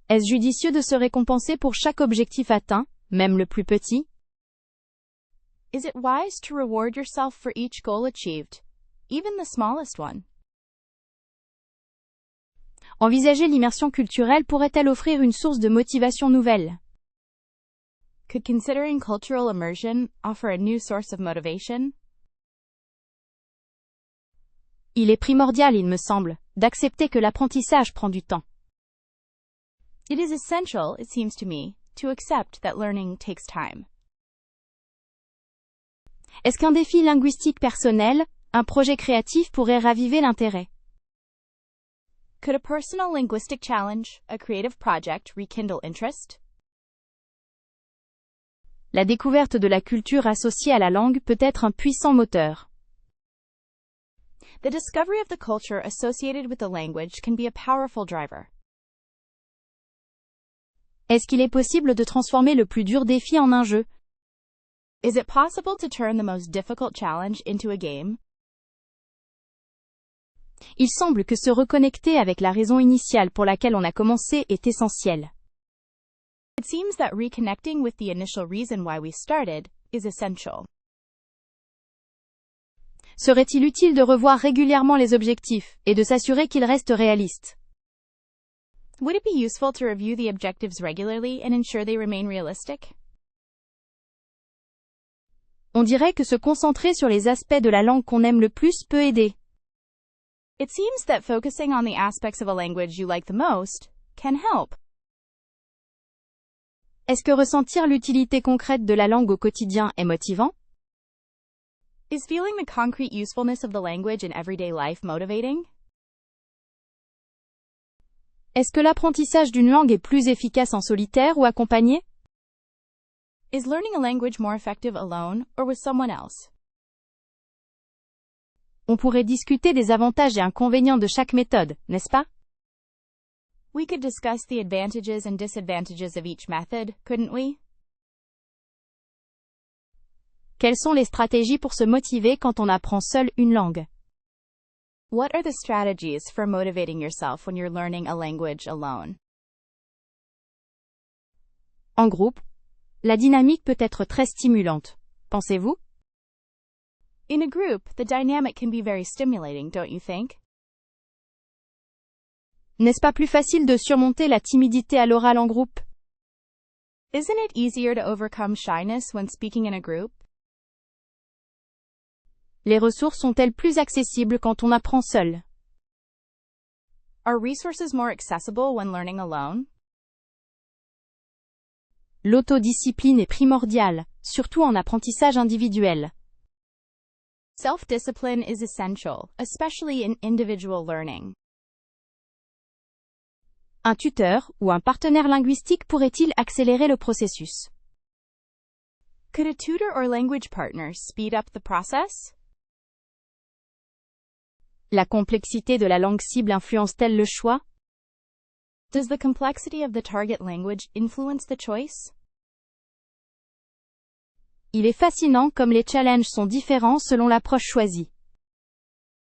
Est-ce judicieux de se récompenser pour chaque objectif atteint, même le plus petit? Is it wise to reward yourself for each goal achieved, even the smallest one? Envisager l'immersion culturelle pourrait-elle offrir une source de motivation nouvelle? Could considering cultural immersion offer a new source of motivation? Il est primordial, il me semble, d'accepter que l'apprentissage prend du temps. It is essential, it seems to me, to accept that learning takes time. Est-ce qu'un défi linguistique personnel, un projet créatif pourrait raviver l'intérêt? Could a personal linguistic challenge, a creative project, rekindle interest? La découverte de la culture associée à la langue peut être un puissant moteur. The discovery of the culture associated with the language can be a powerful driver. Est-ce qu'il est possible de transformer le plus dur défi en un jeu? Is it possible to turn the most difficult challenge into a game? Il semble que se reconnecter avec la raison initiale pour laquelle on a commencé est essentiel. It seems that reconnecting with the initial reason why we started is essential. Serait-il utile de revoir régulièrement les objectifs et de s'assurer qu'ils restent réalistes? Would it be useful to review the objectives regularly and ensure they remain realistic? On dirait que se concentrer sur les aspects de la langue qu'on aime le plus peut aider. It seems that focusing on the aspects of a language you like the most can help. Est-ce que ressentir l'utilité concrète de la langue au quotidien est motivant? Is feeling the concrete usefulness of the language in everyday life motivating? Est-ce que l'apprentissage d'une langue est plus efficace en solitaire ou accompagné? Is learning a language more effective alone or with someone else? On pourrait discuter des avantages et inconvénients de chaque méthode, n'est-ce pas? We could discuss the advantages and disadvantages of each method, couldn't we? Quelles sont les stratégies pour se motiver quand on apprend seul une langue? What are the strategies for motivating yourself when you're learning a language alone? En groupe, la dynamique peut être très stimulante, pensez-vous? In a group, the dynamic can be very stimulating, don't you think? N'est-ce pas plus facile de surmonter la timidité à l'oral en groupe? Isn't it easier to overcome shyness when speaking in a group? Les ressources sont-elles plus accessibles quand on apprend seul? Are resources more accessible when learning alone? L'autodiscipline est primordiale, surtout en apprentissage individuel. Self-discipline is essential, especially in individual learning. Un tuteur ou un partenaire linguistique pourrait-il accélérer le processus? Could a tutor or language partner speed up the process? La complexité de la langue cible influence-t-elle le choix? Does the complexity of the target language influence the choice? Il est fascinant comme les challenges sont différents selon l'approche choisie.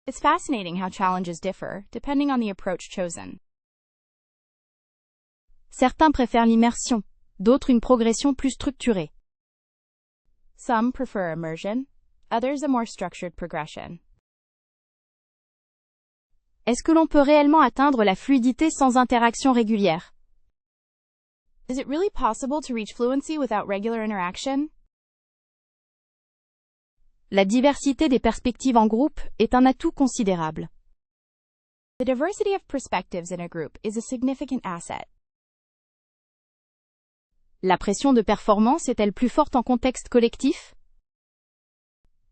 It's fascinating how challenges differ, depending on the approach chosen. Certains préfèrent l'immersion, d'autres une progression plus structurée. Some prefer immersion, others a more structured progression. Est-ce que l'on peut réellement atteindre la fluidité sans interaction régulière? Is it really possible to reach fluency without regular interaction? La diversité des perspectives en groupe est un atout considérable. The diversity of perspectives in a group is a significant asset. La pression de performance est-elle plus forte en contexte collectif?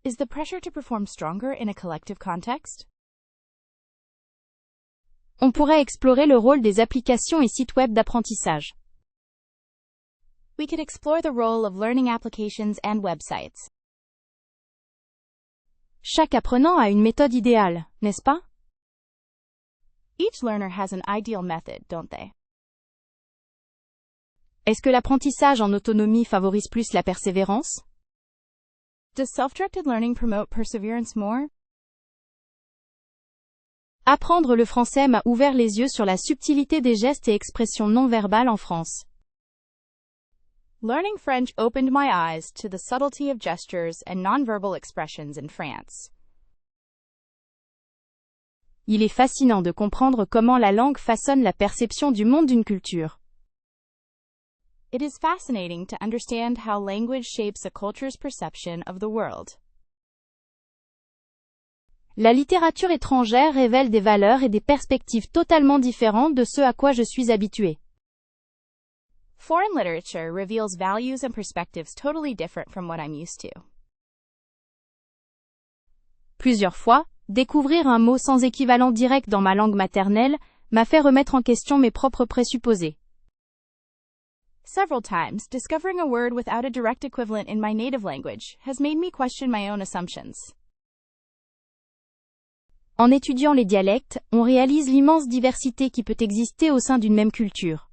Is the pressure to perform stronger in a collective context? On pourrait explorer le rôle des applications et sites web d'apprentissage. We could explore the role of learning applications and websites. Chaque apprenant a une méthode idéale, n'est-ce pas? Each learner has an ideal method, don't they? Est-ce que l'apprentissage en autonomie favorise plus la persévérance? Does self-directed learning promote perseverance more? Apprendre le français m'a ouvert les yeux sur la subtilité des gestes et expressions non verbales en France. Learning French opened my eyes to the subtlety of gestures and nonverbal expressions in France. Il est fascinant de comprendre comment la langue façonne la perception du monde d'une culture. It is fascinating to understand how language shapes a culture's perception of the world. La littérature étrangère révèle des valeurs et des perspectives totalement différentes de ce à quoi je suis habitué. Foreign literature reveals values and perspectives totally different from what I'm used to. Plusieurs fois, découvrir un mot sans équivalent direct dans ma langue maternelle m'a fait remettre en question mes propres présupposés. Several times, discovering a word without a direct equivalent in my native language has made me question my own assumptions. En étudiant les dialectes, on réalise l'immense diversité qui peut exister au sein d'une même culture.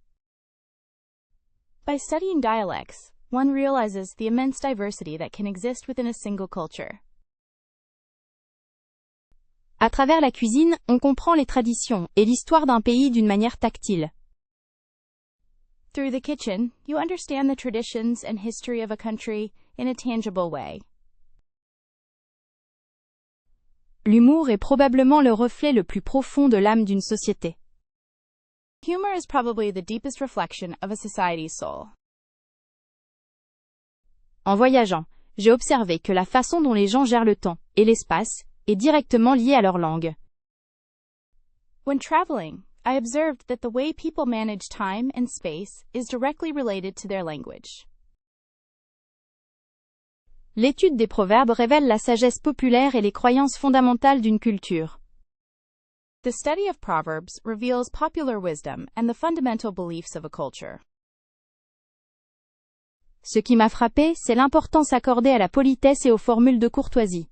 By studying dialects, one realizes the immense diversity that can exist within a single culture. À travers la cuisine, on comprend les traditions et l'histoire d'un pays d'une manière tactile. Through the kitchen, you understand the traditions and history of a country in a tangible way. L'humour est probablement le reflet le plus profond de l'âme d'une société. Humor is probably the deepest reflection of a society's soul. En voyageant, j'ai observé que la façon dont les gens gèrent le temps et l'espace est directement liée à leur langue. When traveling, I observed that the way people manage time and space is directly related to their language. L'étude des proverbes révèle la sagesse populaire et les croyances fondamentales d'une culture. The study of Proverbs reveals popular wisdom and the fundamental beliefs of a culture. Ce qui m'a frappé, c'est l'importance accordée à la politesse et aux formules de courtoisie.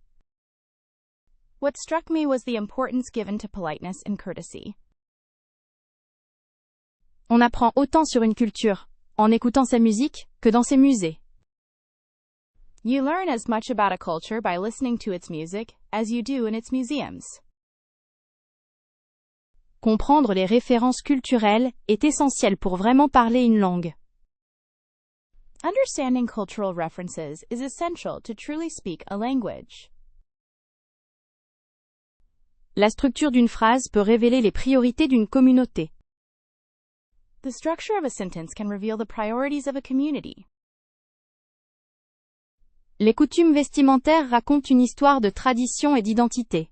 What struck me was the importance given to politeness and courtesy. On apprend autant sur une culture en écoutant sa musique que dans ses musées. You learn as much about a culture by listening to its music as you do in its museums. Comprendre les références culturelles est essentiel pour vraiment parler une langue. Understanding cultural references is essential to truly speak a language. La structure d'une phrase peut révéler les priorités d'une communauté. The structure of a sentence can reveal the priorities of a community. Les coutumes vestimentaires racontent une histoire de tradition et d'identité.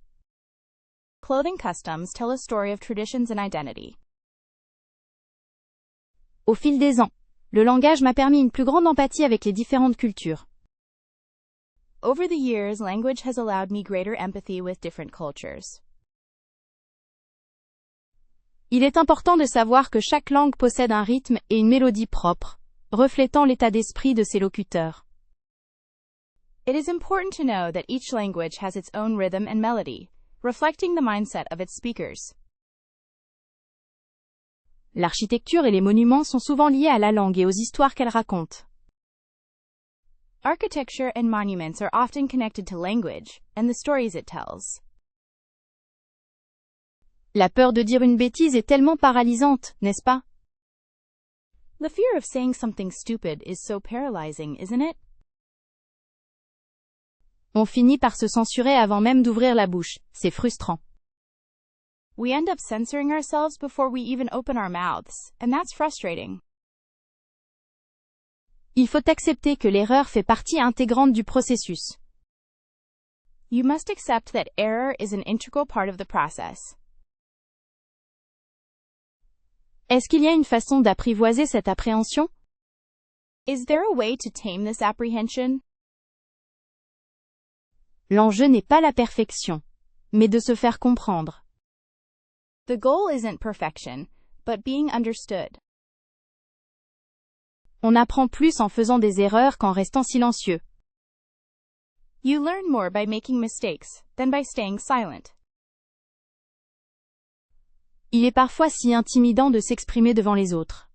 Clothing customs tell a story of traditions and identity. Au fil des ans, le langage m'a permis une plus grande empathie avec les différentes cultures. Over the years, language has allowed me greater empathy with different cultures. Il est important de savoir que chaque langue possède un rythme et une mélodie propres, reflétant l'état d'esprit de ses locuteurs. It is important to know that each language has its own rhythm and melody, reflecting the mindset of its speakers. L'architecture et les monuments sont souvent liés à la langue et aux histoires qu'elle raconte. Architecture and monuments are often connected to language and the stories it tells. La peur de dire une bêtise est tellement paralysante, n'est-ce pas? The fear of saying something stupid is so paralyzing, isn't it? On finit par se censurer avant même d'ouvrir la bouche, c'est frustrant. We end up censoring ourselves before we even open our mouths, and that's frustrating. Il faut accepter que l'erreur fait partie intégrante du processus. You must accept that error is an integral part of the process. Est-ce qu'il y a une façon d'apprivoiser cette appréhension? Is there a way to tame this apprehension? L'enjeu n'est pas la perfection, mais de se faire comprendre. The goal isn't perfection, but being understood. On apprend plus en faisant des erreurs qu'en restant silencieux. You learn more by making mistakes than by staying silent. Il est parfois si intimidant de s'exprimer devant les autres.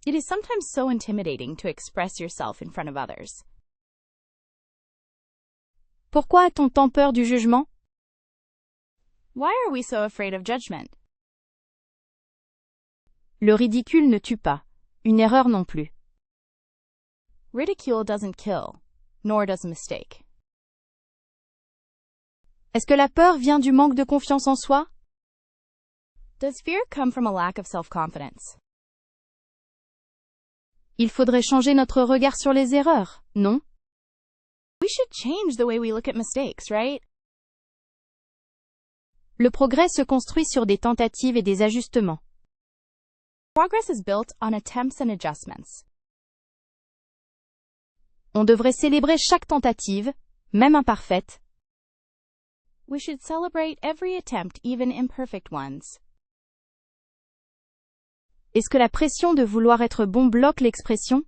It is sometimes so intimidating to express yourself in front of others. Pourquoi a-t-on tant peur du jugement? Why are we so afraid of judgment? Le ridicule ne tue pas, une erreur non plus. Ridicule doesn't kill, nor does a mistake. Est-ce que la peur vient du manque de confiance en soi? Does fear come from a lack of self-confidence? Il faudrait changer notre regard sur les erreurs, non? We should change the way we look at mistakes, right? Le progrès se construit sur des tentatives et des ajustements. Progress is built on attempts and adjustments. On devrait célébrer chaque tentative, même imparfaite. We should celebrate every attempt, even imperfect ones. Est-ce que la pression de vouloir être bon bloque l'expression?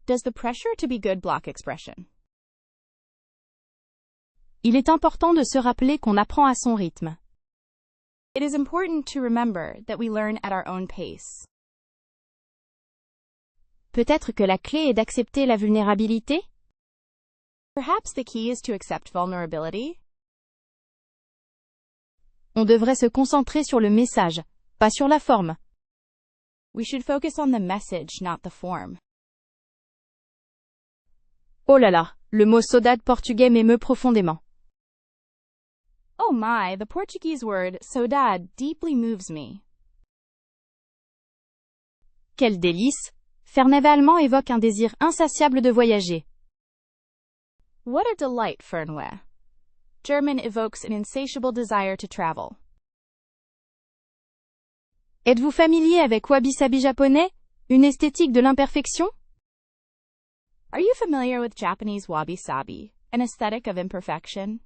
Does the pressure to be good block expression? Il est important de se rappeler qu'on apprend à son rythme. It is important to remember that we learn at our own pace. Peut-être que la clé est d'accepter la vulnérabilité? Perhaps the key is to accept vulnerability. On devrait se concentrer sur le message, pas sur la forme. We should focus on the message, not the form. Oh là là, le mot saudade portugais m'émeut profondément. Oh my, the Portuguese word saudade deeply moves me. Quel délice! Fernweh allemand évoque un désir insatiable de voyager. What a delight, Fernweh. German evokes an insatiable desire to travel. Êtes-vous familier avec wabi-sabi japonais, une esthétique de l'imperfection? Are you familiar with Japanese wabi-sabi, an aesthetic of imperfection?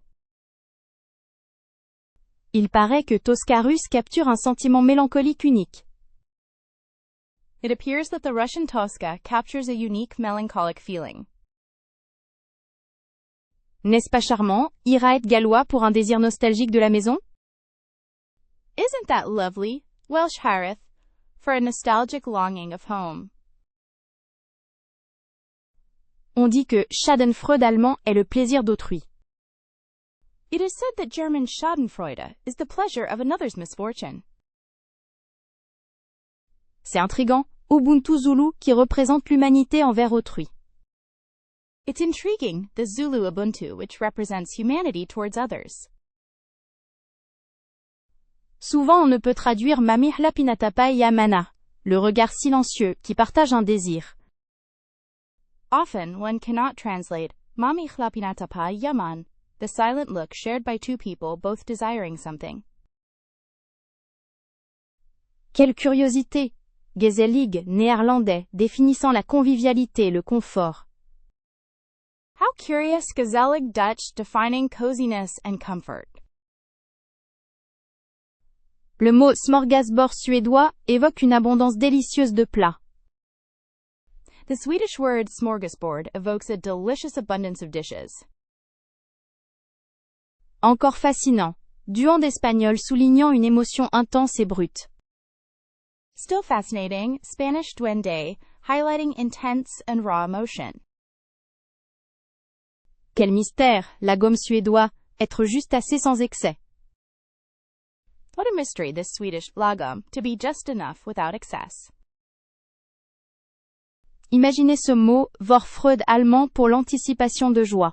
Il paraît que Tosca-russe capture un sentiment mélancolique unique. It appears that the Russian Tosca captures a unique melancholic feeling. N'est-ce pas charmant, ira être gallois pour un désir nostalgique de la maison? Isn't that lovely, Welsh Harith, for a nostalgic longing of home? On dit que Schadenfreude allemand est le plaisir d'autrui. It is said that German Schadenfreude is the pleasure of another's misfortune. C'est intriguant, Ubuntu Zulu qui représente l'humanité envers autrui. It's intriguing, the Zulu Ubuntu which represents humanity towards others. Souvent on ne peut traduire Mami Hlapinatapa Yamana, le regard silencieux qui partage un désir. Often one cannot translate Mami Hlapinatapa Yaman, the silent look shared by two people both desiring something. Quelle curiosité! Gezellig, néerlandais, définissant la convivialité et le confort. How curious, gezellig Dutch defining coziness and comfort. Le mot smorgasbord suédois évoque une abondance délicieuse de plats. The Swedish word smorgasbord evokes a delicious abundance of dishes. Encore fascinant, duo d'espagnol soulignant une émotion intense et brute. Still fascinating, Spanish duende, highlighting intense and raw emotion. Quel mystère, la gomme suédois, être juste assez sans excès. What a mystery this Swedish lagom, to be just enough without excess. Imaginez ce mot, Vorfreude allemand pour l'anticipation de joie.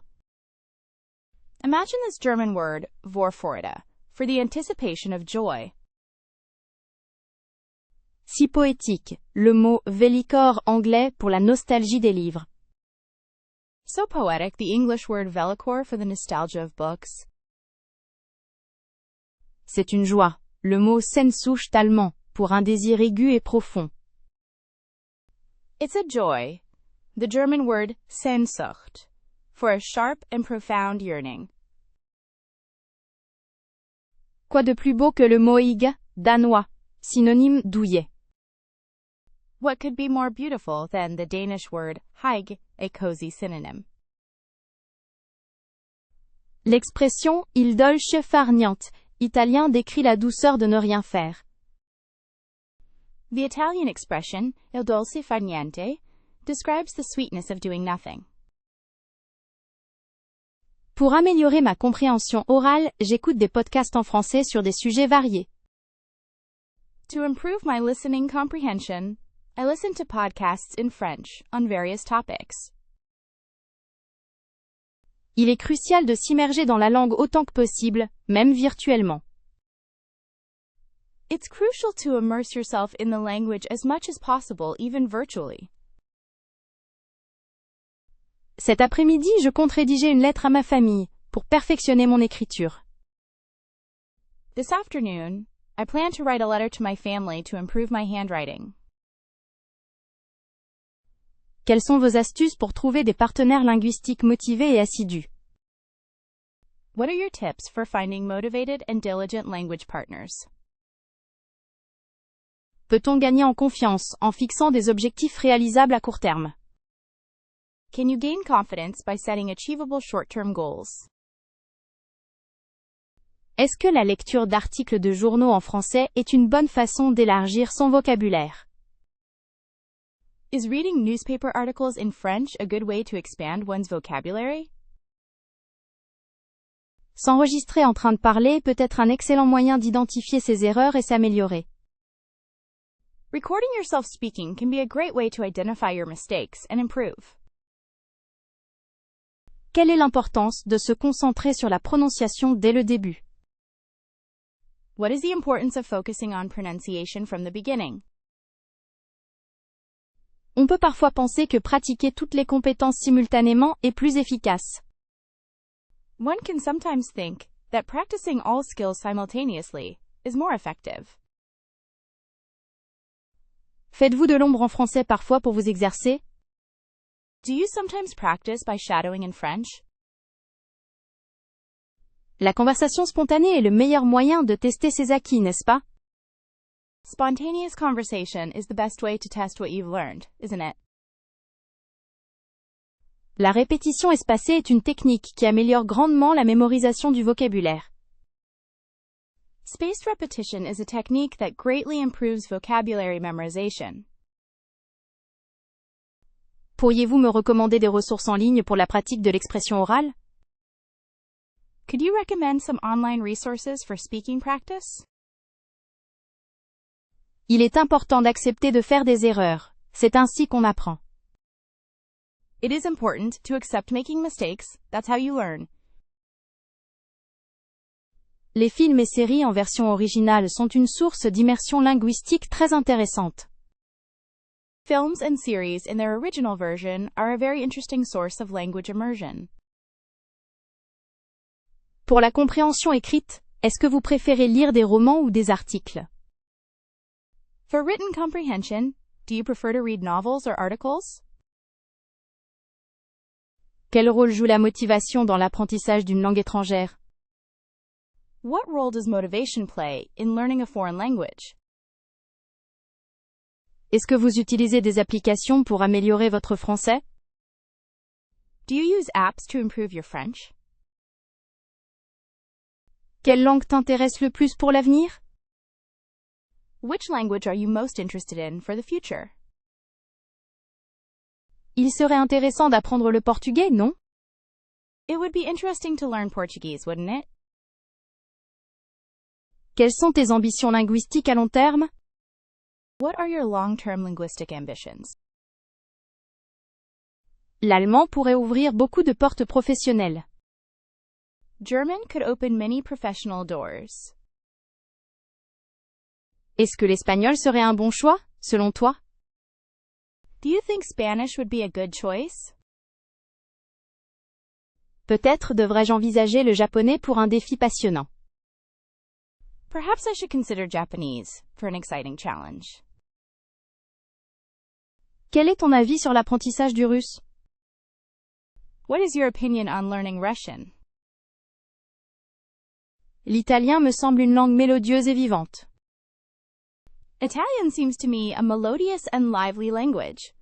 Imagine this German word, Vorfreude, for the anticipation of joy. Si poétique, le mot Velikor anglais pour la nostalgie des livres. So poetic, the English word velikor for the nostalgia of books. C'est une joie, le mot Sehnsucht allemand, pour un désir aigu et profond. It's a joy, the German word Sehnsucht, for a sharp and profound yearning. Quoi de plus beau que le mot hygge, danois, synonyme douillet. What could be more beautiful than the Danish word hygge, a cozy synonym? L'expression « il dolce far niente » italien décrit la douceur de ne rien faire. The Italian expression, il dolce far niente, describes the sweetness of doing nothing. Pour améliorer ma compréhension orale, j'écoute des podcasts en français sur des sujets variés. To improve my listening comprehension, I listen to podcasts in French on various topics. Il est crucial de s'immerger dans la langue autant que possible, même virtuellement. It's crucial to immerse yourself in the language as much as possible, even virtually. Cet après-midi, je compte rédiger une lettre à ma famille, pour perfectionner mon écriture. This afternoon, I plan to write a letter to my family to improve my handwriting. Quelles sont vos astuces pour trouver des partenaires linguistiques motivés et assidus? What are your tips for finding motivated and diligent language partners? Peut-on gagner en confiance en fixant des objectifs réalisables à court terme? Can you gain confidence by setting achievable short-term goals? Est-ce que la lecture d'articles de journaux en français est une bonne façon d'élargir son vocabulaire? Is reading newspaper articles in French a good way to expand one's vocabulary? S'enregistrer en train de parler peut être un excellent moyen d'identifier ses erreurs et s'améliorer. Recording yourself speaking can be a great way to identify your mistakes and improve. Quelle est l'importance de se concentrer sur la prononciation dès le début? What is the importance of focusing on pronunciation from the beginning? On peut parfois penser que pratiquer toutes les compétences simultanément est plus efficace. One can sometimes think that practicing all skills simultaneously is more effective. Faites-vous de l'ombre en français parfois pour vous exercer? Do you sometimes practice by shadowing in French? La conversation spontanée est le meilleur moyen de tester ses acquis, n'est-ce pas? Spontaneous conversation is the best way to test what you've learned, isn't it? La répétition espacée est une technique qui améliore grandement la mémorisation du vocabulaire. Spaced repetition is a technique that greatly improves vocabulary memorization. Pourriez-vous me recommander des ressources en ligne pour la pratique de l'expression orale? Could you recommend some online resources for speaking practice? Il est important d'accepter de faire des erreurs. C'est ainsi qu'on apprend. It is important to accept making mistakes. That's how you learn. Les films et séries en version originale sont une source d'immersion linguistique très intéressante. Films and series in their original version are a very interesting source of language immersion. Pour la compréhension écrite, est-ce que vous préférez lire des romans ou des articles? For written comprehension, do you prefer to read novels or articles? Quel rôle joue la motivation dans l'apprentissage d'une langue étrangère? What role does motivation play in learning a foreign language? Est-ce que vous utilisez des applications pour améliorer votre français? Do you use apps to improve your French? Quelle langue t'intéresse le plus pour l'avenir? Which language are you most interested in for the future? Il serait intéressant d'apprendre le portugais, non? It would be interesting to learn Portuguese, wouldn't it? Quelles sont tes ambitions linguistiques à long terme? What are your long-term linguistic ambitions? L'allemand pourrait ouvrir beaucoup de portes professionnelles. German could open many professional doors. Est-ce que l'espagnol serait un bon choix, selon toi? Do you think Spanish would be a good choice? Peut-être devrais-je envisager le japonais pour un défi passionnant. Perhaps I should consider Japanese for an exciting challenge. Quel est ton avis sur l'apprentissage du russe? What is your opinion on learning Russian? L'italien me semble une langue mélodieuse et vivante. Italian seems to me a melodious and lively language.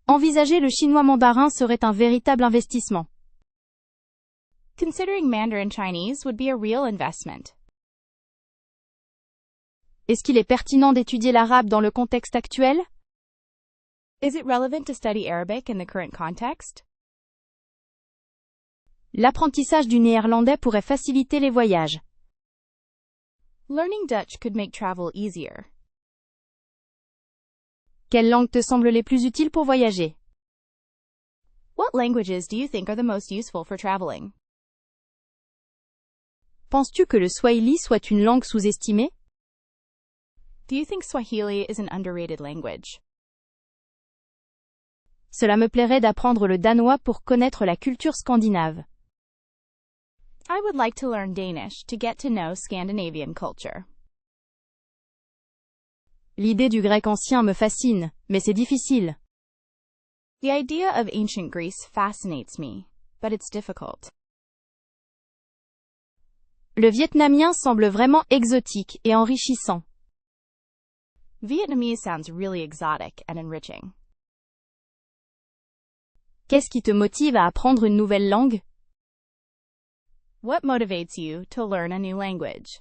Envisager le chinois mandarin serait un véritable investissement. Considering Mandarin Chinese would be a real investment. Est-ce qu'il est pertinent d'étudier l'arabe dans le contexte actuel? Is it relevant to study Arabic in the current context? L'apprentissage du néerlandais pourrait faciliter les voyages. Learning Dutch could make travel easier. Quelles langues te semblent les plus utiles pour voyager? What languages do you think are the most useful for traveling? Penses-tu que le swahili soit une langue sous-estimée? Do you think Swahili is an underrated language? Cela me plairait d'apprendre le danois pour connaître la culture scandinave. I would like to learn Danish to get to know Scandinavian culture. L'idée du grec ancien me fascine, mais c'est difficile. The idea of ancient Greece fascinates me, but it's difficult. Le vietnamien semble vraiment exotique et enrichissant. Vietnamese sounds really exotic and enriching. Qu'est-ce qui te motive à apprendre une nouvelle langue? What motivates you to learn a new language?